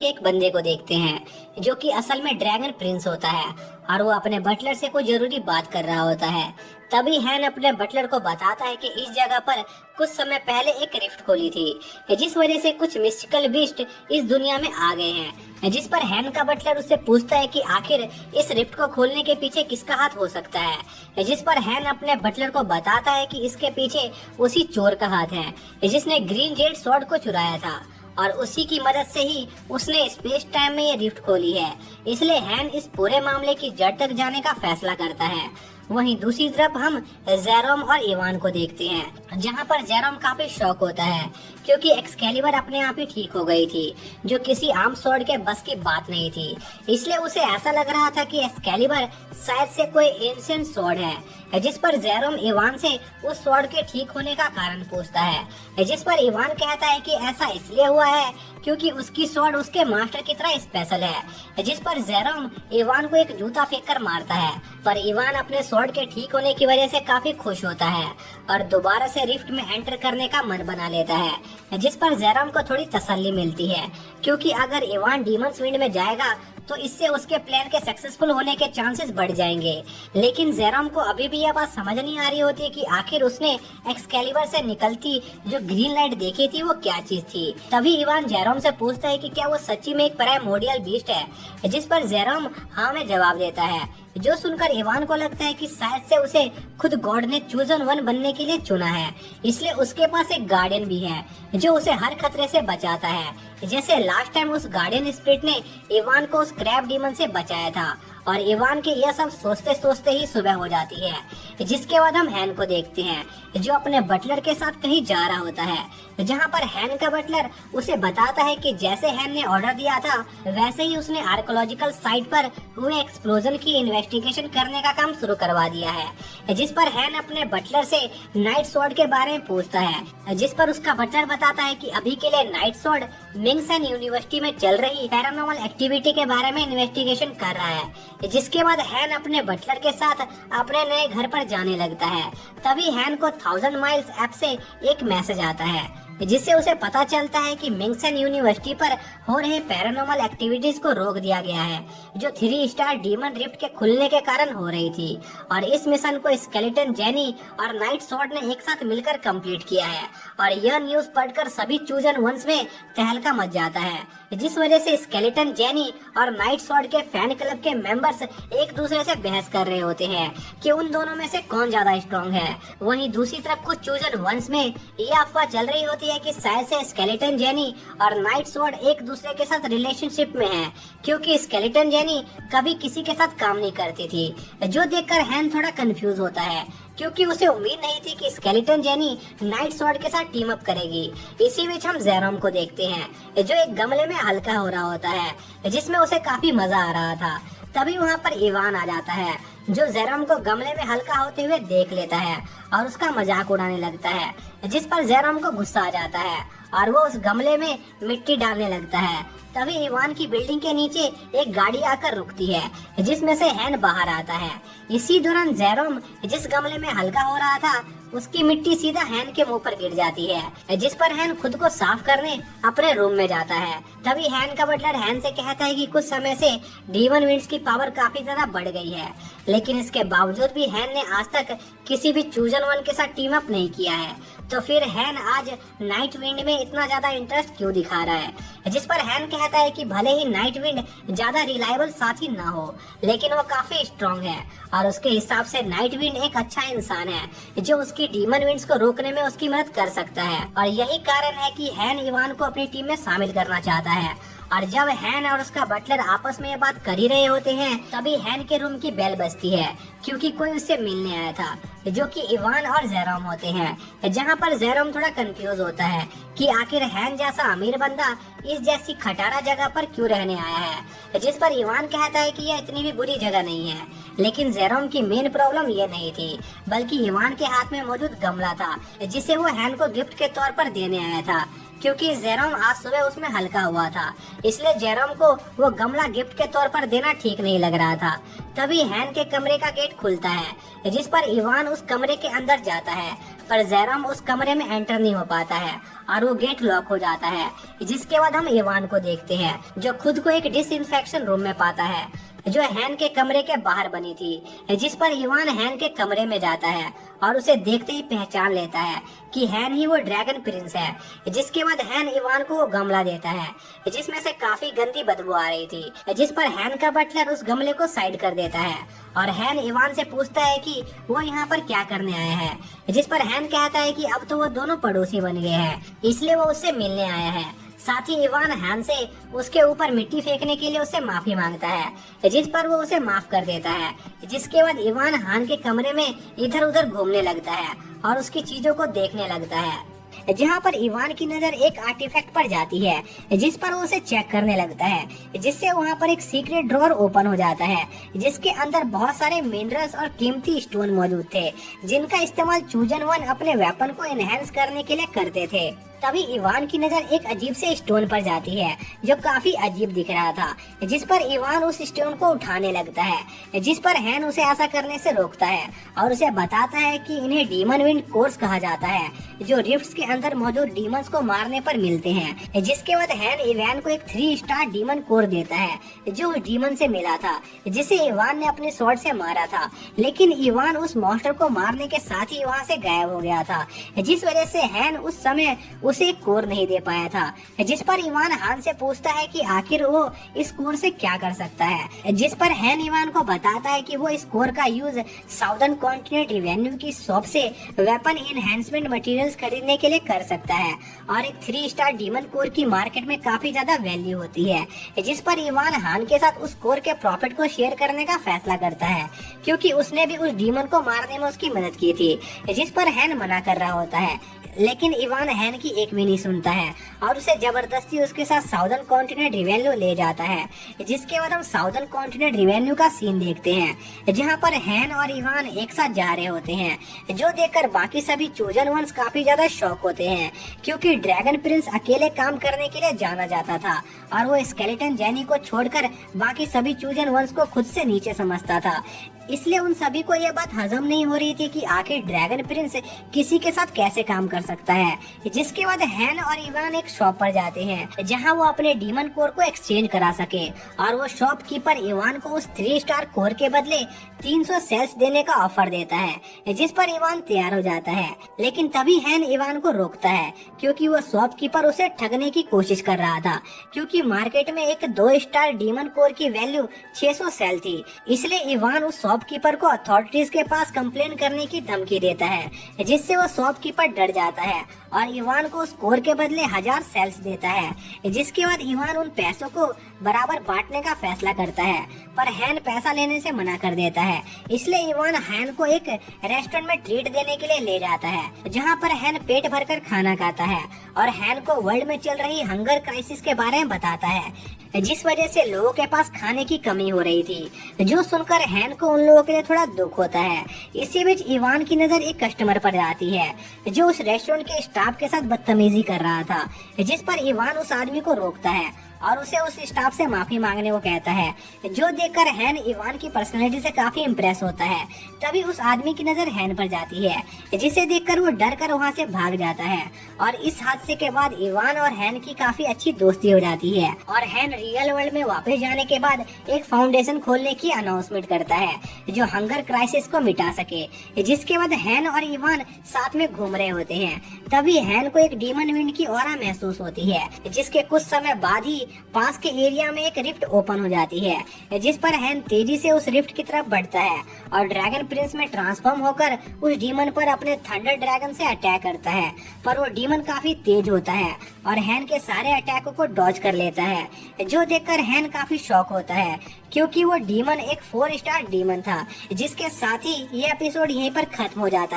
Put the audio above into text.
एक बंदे को देखते हैं जो कि असल में ड्रैगन प्रिंस होता है और वो अपने बटलर से कोई जरूरी बात कर रहा होता है। तभी हैन अपने बटलर को बताता है कि इस जगह पर कुछ समय पहले एक रिफ्ट खोली थी जिस वजह से कुछ मिस्टिकल बीस्ट इस दुनिया में आ गए हैं। जिस पर हैन का बटलर उससे पूछता है कि आखिर इस रिफ्ट को खोलने के पीछे किसका हाथ हो सकता है। जिस पर हैन अपने बटलर को बताता है कि इसके पीछे उसी चोर का हाथ है जिसने ग्रीन जेड स्वॉर्ड को चुराया था और उसी की मदद से ही उसने स्पेस टाइम में ये रिफ्ट खोली है। इसलिए हैन इस पूरे मामले की जड़ तक जाने का फैसला करता है। वहीं दूसरी तरफ हम जेरोम और इवान को देखते हैं, जहां पर जेरोम काफी शॉक होता है क्योंकि एक्सकैलिबर अपने आप ही ठीक हो गई थी, जो किसी आम स्वॉर्ड के बस की बात नहीं थी। इसलिए उसे ऐसा लग रहा था कि एक्सकैलिबर शायद से कोई एंशिएंट स्वॉर्ड है। जिस पर जेरोम इवान से उस स्वॉर्ड के ठीक होने का कारण पूछता है, जिस पर इवान कहता है कि ऐसा इसलिए हुआ है क्योंकि उसकी स्वॉर्ड उसके मास्टर की तरह स्पेशल है। जिस पर जेरोम इवान को एक जूता फेंक कर मारता है, पर इवान अपने स्वॉर्ड के ठीक होने की वजह से काफी खुश होता है और दोबारा से रिफ्ट में एंटर करने का मन बना लेता है। जिस पर जेरोम को थोड़ी तसल्ली मिलती है क्योंकि अगर इवान डीमंस विंड में जाएगा तो इससे उसके प्लान के सक्सेसफुल होने के चांसेस बढ़ जाएंगे। लेकिन जेरोम को अभी भी यह बात समझ नहीं आ रही होती कि आखिर उसने एक्सकैलिबर से निकलती जो ग्रीन लाइट देखी थी वो क्या चीज थी। तभी इवान जेरोम से पूछता है कि क्या वो सच्ची में एक प्राइमोर्डियल बीस्ट है। जिस पर जेरोम हाँ में जवाब देता है, जो सुनकर इवान को लगता है कि शायद से उसे खुद गॉड ने चूजन वन बनने के लिए चुना है। इसलिए उसके पास एक गार्डियन भी है जो उसे हर खतरे से बचाता है, जैसे लास्ट टाइम उस गार्डियन स्पिरिट ने इवान को उस क्रैब डीमन से बचाया था। और इवान के यह सब सोचते सोचते ही सुबह हो जाती है। जिसके बाद हम हैन को देखते हैं जो अपने बटलर के साथ कहीं जा रहा होता है, जहां पर हैन का बटलर उसे बताता है कि जैसे हैन ने ऑर्डर दिया था वैसे ही उसने आर्कोलॉजिकल साइट पर हुए एक्सप्लोजन की इन्वेस्टिगेशन करने का काम शुरू करवा दिया है। जिस पर हैन अपने बटलर से नाइट स्वॉर्ड के बारे में पूछता है, जिस पर उसका बटलर बताता है कि अभी के लिए नाइट स्वॉर्ड मिंगसन यूनिवर्सिटी में चल रही पैरानॉर्मल एक्टिविटी के बारे में इन्वेस्टिगेशन कर रहा है। जिसके बाद हैन अपने बटलर के साथ अपने नए घर पर जाने लगता है। तभी हैन को 1000 माइल्स ऐप से एक मैसेज आता है जिससे उसे पता चलता है कि मिंगसन यूनिवर्सिटी पर हो रहे पैरानॉर्मल एक्टिविटीज को रोक दिया गया है, जो 3 स्टार डीमन रिफ्ट के खुलने के कारण हो रही थी। और इस मिशन को स्केलेटन जेनी और नाइट स्वॉर्ड ने एक साथ मिलकर कंप्लीट किया है। और यह न्यूज पढ़कर सभी चूजन वंश में तहलका मच जाता है, जिस वजह से स्केलेटन जेनी और नाइट स्वॉर्ड के फैन क्लब के मेंबर्स एक दूसरे से बहस कर रहे होते हैं कि उन दोनों में से कौन ज्यादा स्ट्रॉन्ग है। वहीं दूसरी तरफ कुछ चूजन वंश में ये अफवाह चल रही होती है कि शायद से स्केलेटन जेनी और नाइट स्वॉर्ड एक दूसरे के साथ रिलेशनशिप में हैं, क्योंकि स्केलेटन जेनी कभी किसी के साथ काम नहीं करती थी। जो देखकर हैन थोड़ा कंफ्यूज होता है क्योंकि उसे उम्मीद नहीं थी कि स्केलेटन जेनी नाइट स्वॉर्ड के साथ टीम अप करेगी। इसी बीच हम जेरोम को देखते हैं जो एक गमले में हल्का हो रहा होता है, जिसमें उसे काफी मजा आ रहा था। तभी वहाँ पर इवान आ जाता है जो जेरोम को गमले में हल्का होते हुए देख लेता है और उसका मजाक उड़ाने लगता है। जिस पर जेरोम को गुस्सा आ जाता है और वो उस गमले में मिट्टी डालने लगता है। तभी इवान की बिल्डिंग के नीचे एक गाड़ी आकर रुकती है जिसमें से हैन बाहर आता है। इसी दौरान जेरोम जिस गमले में हल्का हो रहा था उसकी मिट्टी सीधा हैन के मुंह पर गिर जाती है, जिस पर हैन खुद को साफ करने अपने रूम में जाता है। तभी हैन का बटलर हैन से कहता है कि कुछ समय से डीमन विंड्स की पावर काफी ज्यादा बढ़ गई है, लेकिन इसके बावजूद भी हैन ने आज तक किसी भी चूजन वन के साथ टीम अप नहीं किया है। तो फिर हैन आज नाइट विंड में इतना ज्यादा इंटरेस्ट क्यों दिखा रहा है। जिस पर हैन कहता है कि भले ही नाइट विंड ज्यादा रिलायबल साथी ना हो, लेकिन वो काफी स्ट्रॉन्ग है और उसके हिसाब से नाइट विंड एक अच्छा इंसान है जो उसकी डीमन विंड्स को रोकने में उसकी मदद कर सकता है। और यही कारण है कि हैन इवान को अपनी टीम में शामिल करना चाहता है। और जब हैन और उसका बटलर आपस में ये बात कर ही रहे होते हैं तभी हैन के रूम की बेल बजती है क्योंकि कोई उससे मिलने आया था, जो कि इवान और जेरोम होते हैं। जहां पर जेरोम थोड़ा कंफ्यूज होता है कि आखिर हैन जैसा अमीर बंदा इस जैसी खटारा जगह पर क्यों रहने आया है। जिस पर इवान कहता है कि यह इतनी भी बुरी जगह नहीं है, लेकिन जेरोम की मेन प्रॉब्लम ये नहीं थी बल्कि इवान के हाथ में मौजूद गमला था जिसे वो हैन को गिफ्ट के तौर पर देने आया था, क्योंकि जेरोम आज सुबह उसमें हल्का हुआ था। इसलिए जेरोम को वो गमला गिफ्ट के तौर पर देना ठीक नहीं लग रहा था। तभी हैन के कमरे का गेट खुलता है जिस पर इवान उस कमरे के अंदर जाता है पर जयराम उस कमरे में एंटर नहीं हो पाता है और वो गेट लॉक हो जाता है। जिसके बाद हम इवान को देखते हैं जो खुद को एक डिसइंफेक्शन रूम में पाता है जो हैन के कमरे के बाहर बनी थी, जिस पर इवान हैन के कमरे में जाता है और उसे देखते ही पहचान लेता है कि हैन ही वो ड्रैगन प्रिंस है। जिसके बाद हैन इवान को वो गमला देता है जिसमें से काफी गंदी बदबू आ रही थी, जिस पर हैन का बटलर उस गमले को साइड कर देता है और हैन इवान से पूछता है कि वो यहाँ पर क्या करने आया है, जिस पर हैन कहता है कि अब तो वो दोनों पड़ोसी बन गए हैं इसलिए वो उससे मिलने आया है। साथ ही इवान हैन से उसके ऊपर मिट्टी फेंकने के लिए उससे माफी मांगता है, जिस पर वो उसे माफ कर देता है। जिसके बाद इवान हैन के कमरे में इधर उधर घूमने लगता है और उसकी चीजों को देखने लगता है, जहाँ पर इवान की नजर एक आर्टिफैक्ट पर जाती है जिस पर वो उसे चेक करने लगता है, जिससे वहाँ पर एक सीक्रेट ड्रॉअर ओपन हो जाता है जिसके अंदर बहुत सारे मिनरल्स और कीमती स्टोन मौजूद थे जिनका इस्तेमाल चूजन वन अपने वेपन को एनहेंस करने के लिए करते थे। तभी इवान की नजर एक अजीब से स्टोन पर जाती है जो काफी अजीब दिख रहा था, जिस पर इवान उस स्टोन को उठाने लगता है, जिस पर हैन उसे ऐसा करने से रोकता है और उसे बताता है कि इन्हें डीमन विंड कोर्स कहा जाता है जो रिफ्ट्स के अंदर मौजूद डीमंस को मारने पर मिलते हैं। जिसके बाद हैन इवान को एक 3 स्टार डीमन कोर देता है जो उस डीमन से मिला था जिसे इवान ने अपने स्वॉर्ड से मारा था, लेकिन इवान उस मॉन्स्टर को मारने के साथ ही वहाँ से गायब हो गया था, जिस वजह से हैन उस समय उसे एक कोर नहीं दे पाया था। जिस पर इवान हैन से पूछता है कि आखिर वो इस कोर से क्या कर सकता है, जिस पर हैन इवान को बताता है कि वो इस कोर का यूज साउदर्न कॉन्टिनेंट रेवेन्यू की शॉप से वेपन एनहेंसमेंट मटेरियल्स खरीदने के लिए कर सकता है और एक 3 स्टार डीमन कोर की मार्केट में काफी ज्यादा वैल्यू होती है। जिस पर इवान हैन के साथ उस कोर के प्रॉफिट को शेयर करने का फैसला करता है क्योंकि उसने भी उस डीमन को मारने में उसकी मदद की थी, जिस पर हैन मना कर रहा होता है, लेकिन इवान हैन की एक भी नहीं सुनता है और उसे जबरदस्ती उसके साथ साउदर्न कॉन्टिनेंट रिवेन्यू ले जाता है। जिसके बाद हम साउदर्न कॉन्टिनेंट रिवेन्यू का सीन देखते हैं जहां पर हैन और इवान एक साथ जा रहे होते हैं, जो देखकर बाकी सभी चोजन वंस काफी ज्यादा शॉक होते हैं क्योंकि ड्रैगन प्रिंस अकेले काम करने के लिए जाना जाता था और वो स्केलेटन जेनी को छोड़कर बाकी सभी चोजन वंस को खुद से नीचे समझता था। इसलिए उन सभी को यह बात हजम नहीं हो रही थी कि आखिर ड्रैगन प्रिंस किसी के साथ कैसे काम कर सकता है। जिसके बाद हैन और इवान एक शॉप पर जाते हैं जहां वो अपने डीमन कोर को एक्सचेंज करा सके और वो शॉपकीपर इवान को उस 3 स्टार कोर के बदले 300 सेल्स देने का ऑफर देता है, जिस पर इवान तैयार हो जाता है। लेकिन तभी हैन इवान को रोकता है क्योंकि वो शॉपकीपर उसे ठगने की कोशिश कर रहा था क्योंकि मार्केट में एक 2 स्टार डीमन कोर की वैल्यू 600 सेल थी। इसलिए इवान उस शॉपकीपर को अथॉरिटीज के पास कंप्लेन करने की धमकी देता है, जिससे वो शॉपकीपर डर जाता है और इवान को उस कोर के बदले 1000 सेल्स देता है। जिसके बाद इवान उन पैसों को बराबर बांटने का फैसला करता है, पर हैन पैसा लेने से मना कर देता है। इसलिए इवान हैन को एक रेस्टोरेंट में ट्रीट देने के लिए ले जाता है जहां पर हैन पेट भरकर खाना खाता है और हैन को वर्ल्ड में चल रही हंगर क्राइसिस के बारे में बताता है, जिस वजह से लोगों के पास खाने की कमी हो रही थी, जो सुनकर हैन को उन लोगों के लिए थोड़ा दुख होता है। इसी बीच इवान की नजर एक कस्टमर पर जाती है जो उस रेस्टोरेंट के स्टाफ के साथ बदतमीजी कर रहा था, जिस पर इवान उस आदमी को रोकता है और उसे उस स्टाफ से माफी मांगने को कहता है, जो देखकर हैन इवान की पर्सनैलिटी से काफी इम्प्रेस होता है। तभी उस आदमी की नजर हैन पर जाती है, जिसे देखकर वो डर कर वहाँ से भाग जाता है और इस हादसे के बाद इवान और हैन की काफी अच्छी दोस्ती हो जाती है और हैन रियल वर्ल्ड में वापस जाने के बाद एक फाउंडेशन खोलने की अनाउंसमेंट करता है जो हंगर क्राइसिस को मिटा सके। जिसके बाद हैन और इवान साथ में घूम रहे होते हैं। तभी हैन को एक डीमन विंड की ऑरा महसूस होती है, जिसके कुछ समय बाद ही पास के एरिया में एक रिफ्ट ओपन हो जाती है, जिस पर हैन तेजी से उस रिफ्ट की तरफ बढ़ता है और ड्रैगन प्रिंस में ट्रांसफॉर्म होकर उस डीमन पर अपने थंडर ड्रैगन से अटैक करता है। पर वो डीमन काफी तेज होता है और हैन के सारे अटैकों को डॉज कर लेता है, जो देखकर हैन काफी शॉक होता है क्योंकि वो डीमन एक 4 स्टार डीमन था। जिसके साथ ही ये एपिसोड यहीं पर खत्म हो जाता है।